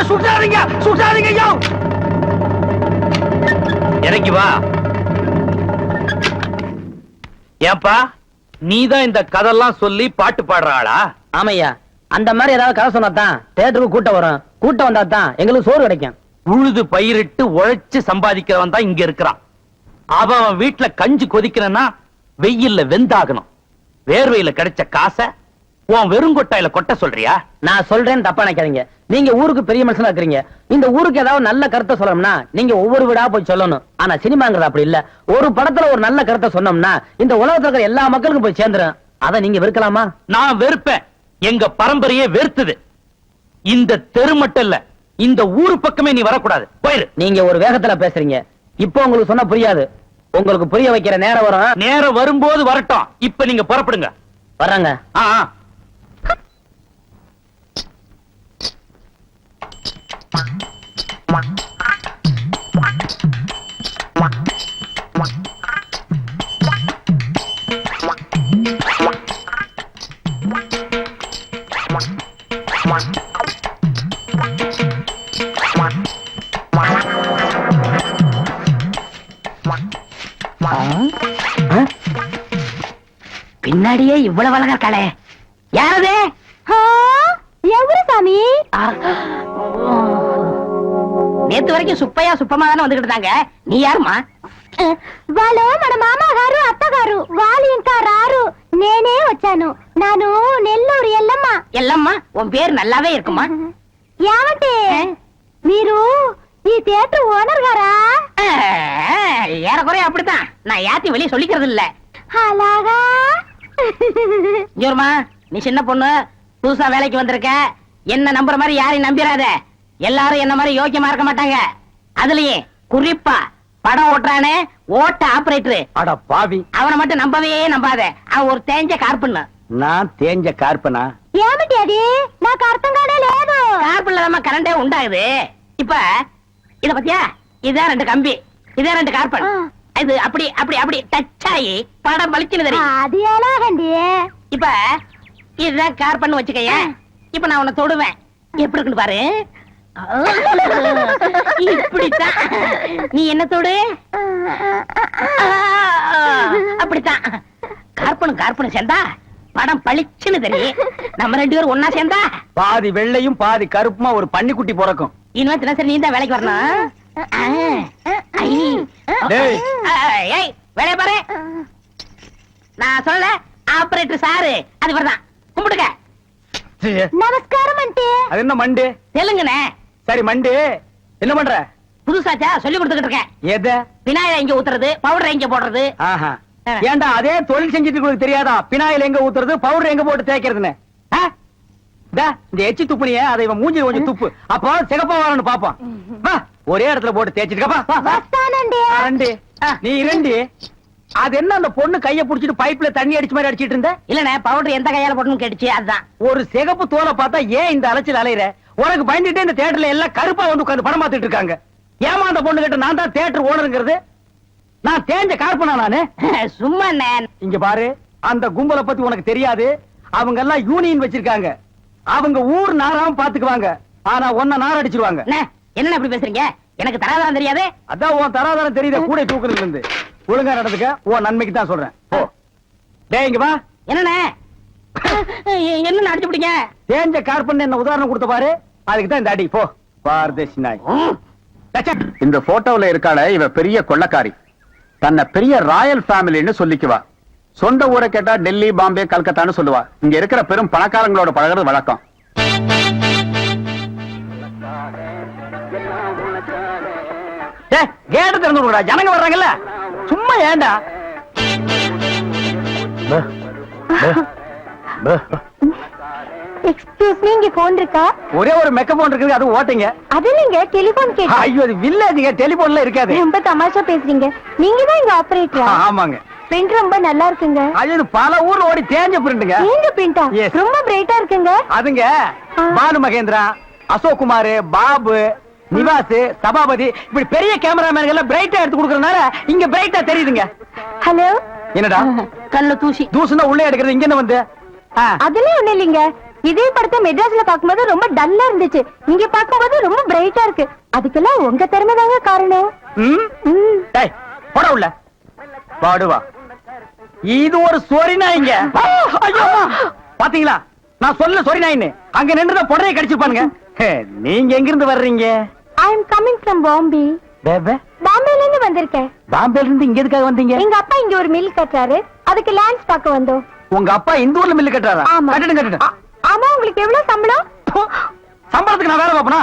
சுட்டாதீங்க, சுட்டாதீங்க. ஐயோ, இறங்கி வா. ஏப்பா, நீதான் இந்த கதெல்லாம் சொல்லி பாட்டு பாடுற ஆளா? ஆமையா, அந்த மாதிரி ஏதாவது கதை சொன்னாதான் தேட்டருக்கு கூட்டம் வரும். கூட்டம் வந்தா தான் எங்களுக்கு சோறு கிடைக்கும். உழுது பயிரிட்டு உழைச்சு சம்பாதிக்கிறவன் தான் இங்க இருக்கிறான். அவன் வீட்டுல கஞ்சி கொதிக்கிறன்னா வெயில்ல வெந்தாகணும். வேர்வையில கிடைச்ச காசை உன் வெறுங்கொட்டாயில கொட்ட சொல்றியா? நான் சொல்றேன்னு தப்பா நினைக்காதீங்க. நீங்க ஊருக்கு பெரிய மனுஷனா இருக்கிறீங்க. இந்த ஊருக்கு ஏதாவது நல்ல கருத்தை சொல்லணும்னா நீங்க ஒவ்வொரு வீடா போய் சொல்லணும். ஆனா சினிமாங்கிறது அப்படி இல்ல. ஒரு படத்துல ஒரு நல்ல கருத்தை சொன்னோம்னா இந்த உலகத்துல இருக்கிற எல்லா மக்களுக்கும் போய் சேர்ந்துரும். அதை நீங்க வெறுக்கலாமா? நான் வெறுப்பேன். எங்க பரம்பரையே வெறுத்தது. இந்த தெரு மட்டும் இல்ல, இந்த ஊரு பக்கமே நீ வரக்கூடாது. போயிரு. நீங்க ஒரு வேகத்துல பேசுறீங்க. இப்போ உங்களுக்கு சொன்னா புரியாது. உங்களுக்கு புரிய வைக்கிற நேரம் வரும். நேரம் வரும்போது வரட்டும். இப்ப நீங்க புறப்படுங்க. வர்றாங்க. ஆ, ஆ. பின்னாடியே இவ்வளவு அழகா இருக்காளே, யாரது? எவரு சாமி? நேத்து வரைக்கும் சுப்பையா சுப்பமா தானே வந்துகிட்டு இருந்தாங்க. நீ யாருமா? వాళ్ళు మన మామగారు అత్తగారు వాళ్ళు ఇంకా రారు. నేనే వచ్చాను. నాను నెల్లూరు ఎల్లమ్మ. எல்லம்மா, உன் பேர் நல்லாவே இருக்குமா? ఏమంటే మీరు ఈ థియేటర్ ఓనర్ గారా? ஏறக்குறைய அப்படித்தான். நான் யாத்தையும் வெளியே சொல்லிக்கிறது இல்ல. అలాగా? ஜோர்மா, நீ சின்ன பொண்ணு, புதுசா வேலைக்கு வந்திருக்க. என்ன நம்புற மாதிரி யாரையும் நம்பிராத. எல்லாரும் என்ன மாதிரி யோக்கியமா இருக்க மாட்டாங்க. அதுலயே குறிப்பா படம் ஓட்டுறானே ஓட்ட ஆபரேட்டர், அட பாவி, அவனை மட்டும் நம்பவே நம்பாத. அவன் ஒரு தேஞ்ச கார்பண்ணு. நான் தேஞ்ச கார்பனா? ఏమిటి అది? నాకు అర్థం కానే లేదు. கார்பன்ல தான் கரண்டே உண்டாகுது. இப்ப இத பத்தியா, இதான் 2 கம்பி, இதான் 2 கார்பன். இது அப்படி அப்படி அப்படி டச் ஆகி படம் பளிச்சுன்னு தெரியும். అది ఎలాగండి? இப்ப இதுதான் கார்பன் வச்சுக்கைய. இப்ப நான் உன்னை தொடுவேன், எப்படி இருக்குன்னு பாரு. இப்படித்தான். நீ என்ன தொடு, அப்படித்தான். கார்பனும் கார்பனும் சேர்ந்தா படம் பளிச்சுன்னு தெரியும். நம்ம 2 பேரும் ஒன்னா சேர்ந்தா பாதி வெள்ளையும் பாதி கருப்புமா ஒரு பன்னிக்குட்டி பிறக்கும். இனிமே தினசரி நீ தான் வேலைக்கு வரணும். டேய். ஏய், வேலைய பாரு. நான் சொல்ல ஆபரேட்டர் சாரு, அது வரதான். கும்பிடுங்க. நமஸ்காரம் అంటే அது என்ன மண்டு? தெலுங்குனே. சரி மண்டு, என்ன பண்ற? புதுசாச்சா சொல்லி கொடுத்துக்கிட்டு இருக்கேன். எத? விநாயகர் இங்க ஊத்துறது, பவுடர் இங்க போடுறது. ஆஹா. ஏண்டா அதே தொழில் செஞ்சுட்டு உங்களுக்கு தெரியாதா? பினாயில் எங்க ஊத்துறது, பவுடர் எங்க போட்டு தேய்க்கிறதுன்னு? இந்த எச்சி துப்புனிய அதை இவன் மூஞ்சி கொஞ்சம் துப்பு, அப்போ சிகப்பா வரணும் பாப்பான். வா, ஒரே இடத்துல போட்டு தேய்ச்சிட்டு వస్తానండి. நீ இரண்டு அது என்ன அந்த பொண்ணு கைய புடிச்சிட்டு பைப்ல தண்ணி அடிச்ச மாதிரி அடிச்சிட்டு இருந்த? இல்லண்ணே பவுடர் எந்த கையால போடணும்னு கேட்டுச்சு அதுதான். ஒரு சிகப்பு தோலை பார்த்தா ஏன் இந்த அலைச்சல் அலையிற? உனக்கு பயந்துட்டு இந்த தியேட்டர்ல எல்லாம் கருப்பா வந்து உட்கார்ந்து படம் பார்த்துட்டு இருக்காங்க. ஏமா அந்த பொண்ணு கிட்ட நான் தான் தியேட்டர் ஓனருங்கிறது? நான் தேஞ்ச கார்பனா நானு? சும்மா இங்க பாரு, அந்த கும்பலை பத்தி உனக்கு தெரியாது. அவங்க எல்லாம் யூனியன் வச்சிருக்காங்க. அவங்க ஊர் நாராம பாத்துக்குவாங்க. ஆனா ஒன்ன நார் அடிச்சிருவாங்க. என்ன அப்படி பேசுறீங்க? எனக்கு தராதரம் தெரியாது. அதான் உன் தராதரம் தெரியுத கூட தூக்குறதுல இருந்து. ஒழுங்கா நடந்துக்க, உன் நன்மைக்கு தான் சொல்றேன். ஓ டேய் இங்க வா. என்னண்ணே என்ன அடிச்சு பிடிங்க? தேஞ்ச கார்பன் என்ன உதாரணம் கொடுத்த பாரு, அதுக்கு தான் இந்த அடி. போ பாரதேசி நாய். இந்த போட்டோல இருக்காள இவ பெரிய கொள்ளக்காரி. தன்னை பெரிய ராயல் ஃபேமிலின்னு சொல்லிக்குவா. சொந்த ஊரை கேட்டா டெல்லி, பாம்பே, கல்கத்தான்னு சொல்லுவா. இங்க இருக்கிற பெரும் பணக்காரங்களோட பழகிறது வழக்கம். கேட்டு திறந்து விடுடா, ஜனங்க வர்றாங்கல்ல. சும்மா ஏண்டா? எக்ஸ்கியூஸ் மீ, இங்க போன் இருக்கா? ஒரே ஒரு மெக்க போன் இருக்குது, அது ஓட்டிங்க. அது நீங்க டெலிபோன் கேட்டு. ஐயோ அது வில்லேஜ்ங்க, டெலிபோன்ல இருக்காது. ரொம்ப தமாஷா பேசுறீங்க. நீங்க தான் இங்க ஆபரேட்டரா? ஆமாங்க. பிரிண்ட் ரொம்ப நல்லா இருக்குங்க. அது பல ஊர்ல ஓடி தேஞ்ச பிரிண்டுங்க. நீங்க பிரிண்டா? Yes. ரொம்ப பிரைட்டா இருக்குங்க. அதுங்க பாலு மகேந்திரா, அசோக் குமார், பாபு, நிவாஸ், சபாபதி இப்படி பெரிய கேமராமேன்கள் எல்லாம் பிரைட்டா எடுத்து கொடுக்கறதுனால இங்க பிரைட்டா தெரியுதுங்க. ஹலோ. என்னடா கல்ல தூசி தூசுனா உள்ளே எடுக்கிறது, இங்க என்ன வந்து? அதெல்லாம் ஒண்ணு இல்லைங்க. இதே படத்தை மெட்ராஸ்ல பாக்கும்போது ரொம்ப டல்லா இருந்துச்சு. இங்க பாக்கும்போது ரொம்ப பிரைட்டா இருக்கு. அதுக்கெல்லாம் உங்க திறமை தாங்க காரணம். டேய் போட உள்ள பாடுவா. இது ஒரு சொரி நாய்ங்க. ஐயோ பாத்தீங்களா, நான் சொல்ல சொரி நாயின்னு. அங்க நின்றுத புடனையை கடிச்சிருப்பானுங்க. நீங்க எங்க இருந்து வர்றீங்க? ஐ அம் கமிங் ஃப்ரம் பாம்பே. பாம்பேல இருந்து வந்திருக்கேன். பாம்பேல இருந்து இங்க எதுக்காக வந்தீங்க? எங்க அப்பா இங்க ஒரு மில் கட்டுறாரு, அதுக்கு லேண்ட்ஸ் பார்க்க வந்தோம். உங்க அப்பா இந்த ஊர்ல மில்லு கட்டுறாரா? ஆமா. கட்டுங்க. ஆமா, உங்களுக்கு எவ்வளவு சம்பளம்? சம்பளத்துக்கு நான் வேலை பார்ப்பனா?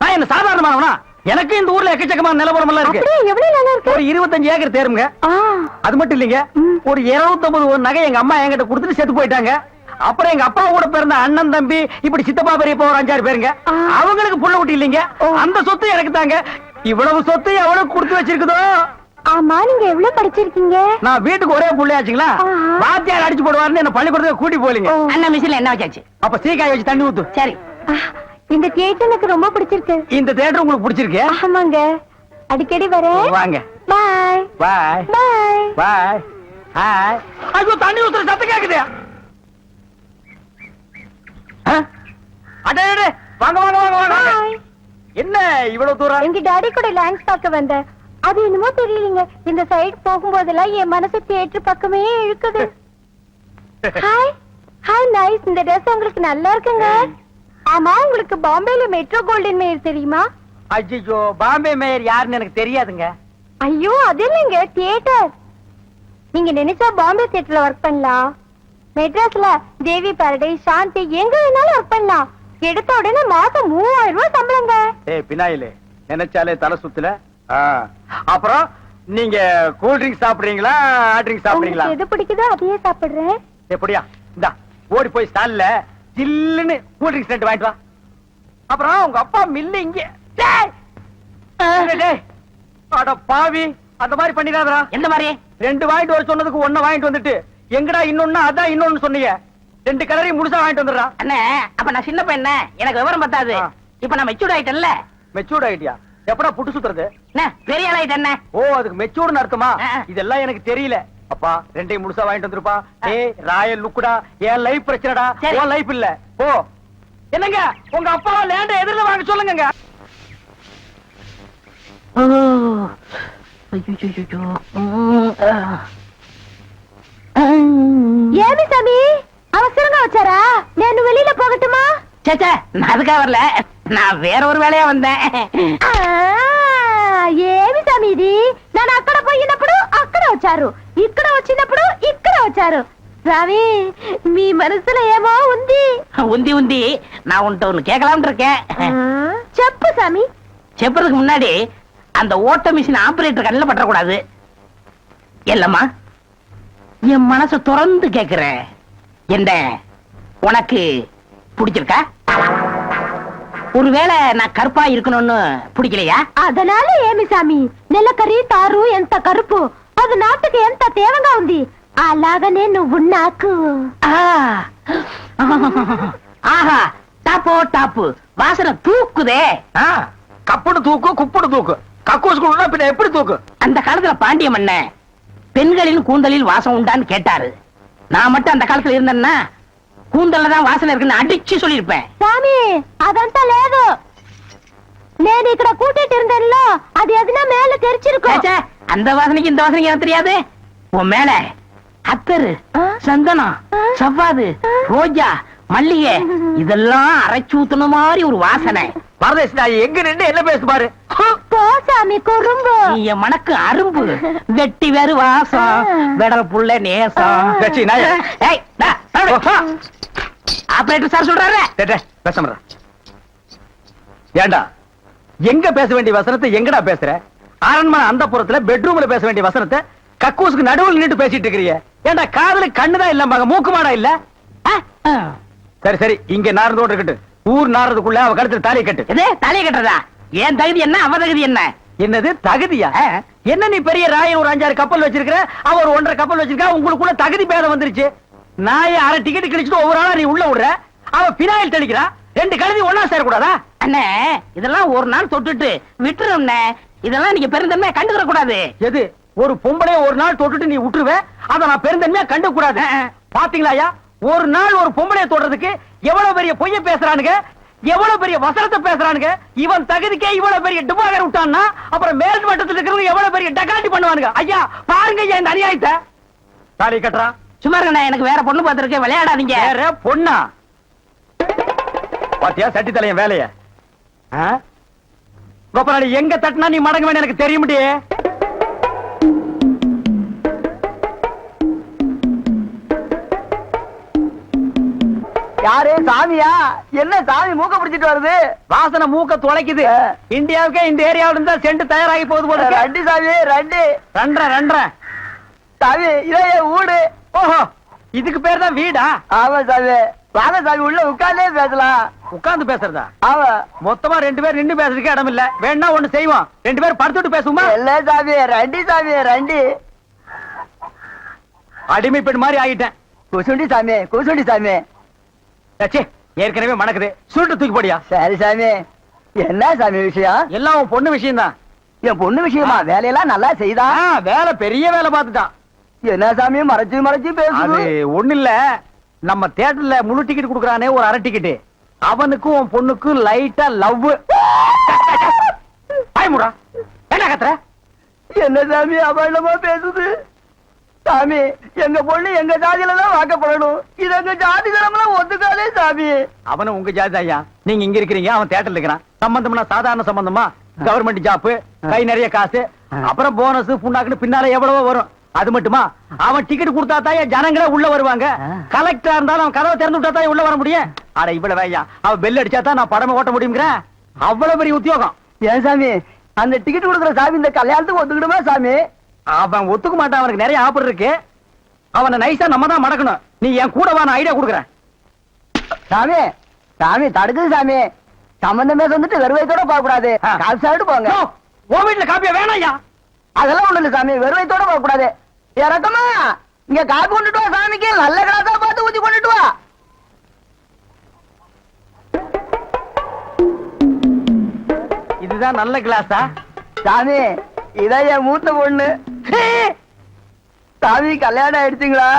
நான் என்ன சாதாரணமானவனா? எனக்கு இந்த ஊர்ல எக்கச்சக்கமான நிலவரம் எல்லாம் இருக்கு. அப்படியே எவ்வளவு நல்லா இருக்கு? ஒரு 25 ஏக்கர் தேருங்க. ஆ. அது மட்டும் இல்லைங்க, ஒரு 250 நகை எங்க அம்மா என்கிட்ட கொடுத்துட்டு செத்து போயிட்டாங்க. அப்புறம் எங்க அப்பா கூட பிறந்த அண்ணன், தம்பி, இப்படி சித்தப்பா, பெரியப்பா ஒரு 5-6 பேருங்க. அவங்களுக்கு புள்ள குட்டி இல்லைங்க. அந்த சொத்து எனக்கு தாங்க. இவ்வளவு சொத்து எவ்வளவு கொடுத்து வச்சிருக்குதோ. ஆமா, நீங்க எவ்வளவு படிச்சிருக்கீங்க? நான் வீட்டுக்கு ஒரே புள்ளையாச்சுங்களா, வாத்தியார் அடிச்சு போடுவாருன்னு என்ன பள்ளிக்கூடத்துக்கு கூட்டி போலீங்க. அண்ணன் மிஷின்ல என்ன வச்சாச்சு? அப்ப சீக்காய் வச்சு தண்ணி ஊத்து. சரி. இந்த தியேட்டர் எனக்கு ரொம்ப பிடிச்சிருக்கு. இந்த தியேட்டர் உங்களுக்கு பிடிச்சிருக்கு? ஆமாங்க, அடிக்கடி வரேன். வாங்க. பாய் பாய் பாய் பாய். ஹாய். ஐயோ தண்ணி ஊத்துற சத்தம் கேக்குது. அடே வாங்க வாங்க வாங்க வாங்க. பாய். என்ன இவ்வளவு தூரம்? எங்க டாடி கூட லேண்ட்ஸ் பார்க்க வந்தேன். அது என்னமோ தெரியலங்க, இந்த சைடு போகும்போதெல்லாம் என் மனசு தியேட்டர் பக்கமே இழுக்குது. Hi hi, nice. இந்த ட்ரெஸ் உங்களுக்கு நல்லா இருக்குங்க. ஆமா, உங்களுக்கு பாம்பேல மெட்ரோ கோல்டன் மேயர் தெரியுமா? ஐயோ பாம்பே மேயர் யாருன்னு எனக்கு தெரியாதுங்க. ஐயோ அது இல்லைங்க, தியேட்டர். நீங்க நினைச்சா பாம்பே தியேட்டர்ல ஒர்க் பண்ணலாம். மெட்ராஸ்ல தேவி பாரடைஸ், சாந்தி, எங்க வேணாலும் ஒர்க் பண்ணலாம். எடுத்த உடனே மாசம் 3000 ரூபாய் சம்பளங்க. ஏய் பினாயிலே, நினைச்சாலே தலை சுத்துல. அப்புறம் நீங்க கூல் ட்ரிங்க் சாப்பிடுறீங்களா, ஹாட் ட்ரிங்க் சாப்பிடுறீங்களா? உங்களுக்கு எது பிடிக்குதோ அதையே சாப்பிடுறேன். எப்படியா? இந்தா ஓடி போய் ஸ்டால்ல ஜில்லுன்னு கூல் ட்ரிங்க்ஸ் 2 வாங்கிட்டு வா. அப்புறம் உங்க அப்பா மில்லு இங்க. டேய் அட பாவி, அந்த மாதிரி பண்ணிடாதடா. எந்த மாதிரி? 2 வாங்கிட்டு வர சொன்னதுக்கு 1 வாங்கிட்டு வந்துட்டு எங்கடா இன்னொன்னு அதான் இன்னொன்னு சொன்னீங்க. 2 கலரையும் முழுசா வாங்கிட்டு வந்துடுறா. அண்ணே, அப்ப நான் சின்ன பையன், எனக்கு விவரம் பத்தாது. இப்ப நான் மெச்சூர்ட் ஆயிட்டேன்ல. மெச்சூர்ட் ஆயிட்டியா? எப்படா புட்டு சுத்துறது? பெரிய ஆள் ஆயிட்டேன். ஓ, அதுக்கு மெச்சூர்னு அர்த்தமா? இதெல்லாம் எனக்கு தெரியல. அப்பா 2ஐயும் முழுசா வாங்கிட்டு வந்துருப்பா. ஏய் ராயல் லுக்குடா, என் லைஃப் பிரச்சனைடா, உன் லைஃப் இல்ல. போ. என்னங்க உங்க அப்பா லேண்ட எதிரில வாங்க சொல்லுங்க. ஏமி சாமி, அவசரங்க வச்சாரா? நான் வெளியில போகட்டுமா? சேச்சே, நான் அதுக்காக வரல, நான் வேற ஒரு வேலையா வந்தேன். ఏమి సమీది నన్ను అక్కడ పోయినప్పుడు అక్కడ వచ్చారు, ఇక్కడ వచ్చినప్పుడు ఇక్కడ వచ్చారు. రవి, మీ మనసులో ఏమో ఉంది. உந்தி உந்தி நான் உன்கிட்ட ஒண்ணு கேட்கலாம்னு இருக்கேன். చెప్పు சாமி. செப்புறதுக்கு முன்னாடி அந்த ஓட்ட மிஷின் ஆபரேட்டர் கண்ணில் பற்றக்கூடாது. இல்லம்மா, என் மனசை திறந்து கேக்குறேன். என்ன உனக்கு பிடிச்சிருக்கா? ஒருவேளை நான் கருப்பா இருக்கணும்னு பிடிக்கலையா? அதனால ఏమి சாமி, నెలకరి తారు ఎంత కరుపు అది నాటుకు ఎంత తేవగా ఉంది అలాగనే నువ్వు నాకు ஆஹா டாப்போ டாப்பு வாசனை தூக்குதே கப்புடு தூக்கு குப்புடு தூக்கு கக்கூஸ் கூட பின்ன எப்படி தூக்கு அந்த காலத்துல பாண்டிய மன்ன பெண்களின் கூந்தலில் வாசம் உண்டான்னு கேட்டாரு நான் மட்டும் அந்த காலத்துல இருந்தேன்னா கூந்தல்ல தான் வாசனை இருக்குன்னு அடிச்சு சொல்லிருப்பேன் சாமி అదంతా లేదు నేను ఇక్కడ కూటిட்டு இருந்தேன்ல அது எதுனா மேல தெரிச்சிருக்கும் அந்த வாசனைக்கு இந்த வாசனைக்கு எனக்கு தெரியாது உன் மேல அத்தரு சந்தனம் சவ்வாது ரோஜா மல்லிகை இதெல்லாம் அரைச்சு ஊத்துன மாதிரி ஒரு வாசனை பரதேசி நான் எங்க நின்று என்ன பேசு பாரு போ சாமி குறும்பு நீ என் மனக்கு அரும்பு வெட்டி வேறு வாசம் வெடல் புள்ள நேசம் ஆபரேட்டர் சார் சொல்றாரு பேச ஏண்டா எங்க பேச வேண்டிய வசனத்தை எங்கடா பேசுற அரண்மனை அந்த புறத்துல பெட்ரூம்ல பேச வேண்டிய வசனத்தை கக்கூசுக்கு நடுவில் நின்று பேசிட்டு இருக்கிறீங்க ஏண்டா காதுல கண்ணுதான் இல்ல மூக்கு மாடா இல்ல சரி சரி இங்க நாரதோடு இருக்கட்டும் ஊர் நாரதுக்குள்ள அவ கழுத்துல தாலியை கட்டு எது தாலியை கட்டுறதா ஏன் தகுதி என்ன அவ தகுதி என்ன என்னது தகுதியா என்ன நீ பெரிய ராயன் ஒரு 5-6 கப்பல் வச்சிருக்கிற அவ ஒரு 1.5 கப்பல் வச்சிருக்கா உங்களுக்குள்ள தகுதி பேதம் வந்துருச்சு நான் அரை டிக்கெட் கிழிச்சிட்டு ஒவ்வொரு ஆளா நீ உள்ள விடுற அவ பினாயில் தெளிக்கிறா 2 கழுதி ஒன்னா சேரக்கூடாதா அண்ணே இதெல்லாம் ஒரு நாள் தொட்டுட்டு விட்டுரும் இதெல்லாம் நீங்க பெருந்தன்மையா கண்டுக்கிற கூடாது எது ஒரு பொம்பளைய ஒரு நாள் தொட்டுட்டு நீ விட்டுருவ அத நான் பெருந்தன்மையா கண்டுக்க கூடாது பாத்தீங்களா ஒரு நாள் ஒரு பொம்பளைய தொடுறதுக்கு எவ்வளவு பெரிய பொய்ய பேசுறானுங்க எவ்வளவு பெரிய வசனத்தை பேசுறானுங்க இவன் தகுதிக்கே இவ்வளவு பெரிய டிபாகர் விட்டான்னா அப்புறம் மேல் மட்டத்தில் இருக்கிறவங்க எவ்வளவு பெரிய டகாட்டி பண்ணுவானுங்க ஐயா பாருங்க ஐயா இந்த அநியாயத்தை தாலி கட்டுறா சும்மா இருங்க எனக்கு வேற பொண்ணு பார்த்திருக்கேன் விளையாடாதீங்க வேற பொண்ணா பாத்தியா சட்டி தலையன் வேலைய கோபாலி எங்க தட்டினா நீ மடங்க வேணும் எனக்கு தெரிய முடியே யாரு சாமியா என்ன சாமி மூக்க பிடிச்சிட்டு வருது வாசனை மூக்க துளைக்குது இந்தியாவுக்கே இந்த ஏரியாவில இருந்தா செண்டு தயாராகி போகுது போல ரெண்டு சாமி ரெண்டரை சாமி இதே வீடு ஓஹோ இதுக்கு பேர் தான் வீடா ஆமா சாமி வாங்க சாமி உள்ள உட்கார்ந்தே பேசலாம் உட்கார்ந்து பேசுறதா ஆமா மொத்தமா 2 பேர் நின்னு பேசுறதுக்கு இடம் இல்ல வேணா ஒண்ணு செய்வோம் 2 பேர் படுத்துட்டு பேசுமா இல்ல சாமி ரெண்டு அடிமை பெண் மாதிரி ஆகிட்டேன் குசுண்டி சாமி ஏற்கனவே மணக்குது சுருட்டு தூக்கி போடியா சரி சாமி என்ன சாமி விஷயம் எல்லாம் உன் பொண்ணு விஷயம் தான் என் பொண்ணு விஷயமா வேலையெல்லாம் நல்லா செய்தா வேலை பெரிய வேலை பார்த்துட்டான் என்ன சாமி மறைச்சு பேசுது ஒண்ணு இல்ல நம்ம தியேட்டர்ல முழு டிக்கெட் குடுக்கறானே ஒரு அரை டிக்கெட் அவனுக்கும் உன் பொண்ணுக்கும் லைட்டா லவ் பாய்முடா என்ன கத்துற என்ன சாமி அவளமா பேசுது சாமி எங்க பொண்ணு எங்க ஜாதியில தான் வாக்கப்படணும் இது எங்க ஜாதி தரம்லாம் ஒத்துக்காதே சாமி அவனும் உங்க ஜாதி ஐயா நீங்க இங்க இருக்கிறீங்க அவன் தியேட்டர்ல இருக்கிறான் சம்பந்தம்னா சாதாரண சம்பந்தமா கவர்மெண்ட் ஜாப் கை நிறைய காசு அப்புறம் போனஸ் புண்ணாக்குன்னு பின்னால எவ்வளவோ வரும் அது மட்டுமா அவன் டிக்கெட் கொடுத்தா தான் ஜனங்களே உள்ள வருவாங்க கலெக்டரா இருந்தாலும் அவன் கதவை திறந்து விட்டா தான் உள்ள வர முடியும் அட இவ்வளவு ஐயா அவன் பெல் அடிச்சா தான் நான் படமே ஓட்ட முடியுங்கிறேன் அவ்வளவு பெரிய உத்தியோகம் ஏன் சாமி அந்த டிக்கெட் கொடுக்குற சாமி இந்த கல்யாணத்துக்கு ஒத்துக்கிடுமா சாமி அவன் ஒத்துக்க மாட்டான் அவனுக்கு நிறைய ஆஃபர் இருக்கு அவனை நைஸா நம்ம தான் மடக்கணும் நீ என் கூட வா நான் ஐடியா கொடுக்குறேன் சாமி தடுக்குது சாமி சம்பந்தமே வந்துட்டு வெறுவைத்தோட போக கூடாது காசு சாப்பிட்டு போங்க உன் வீட்டுல காப்பியா வேணாயா அதெல்லாம் ஒண்ணு இல்ல சாமி வெறுவைத்தோட போக கூடாது இறக்கமா இங்க காப்பி கொண்டுட்டு வா சாமிக்கு நல்ல கிளாஸா பார்த்து ஊத்தி கொண்டுட்டு வா இதுதான் நல்ல கிளாஸா சாமி இதான் என் மூத்த பொண்ணு சாமி கல்யாணம் ஆயிடுச்சுங்களா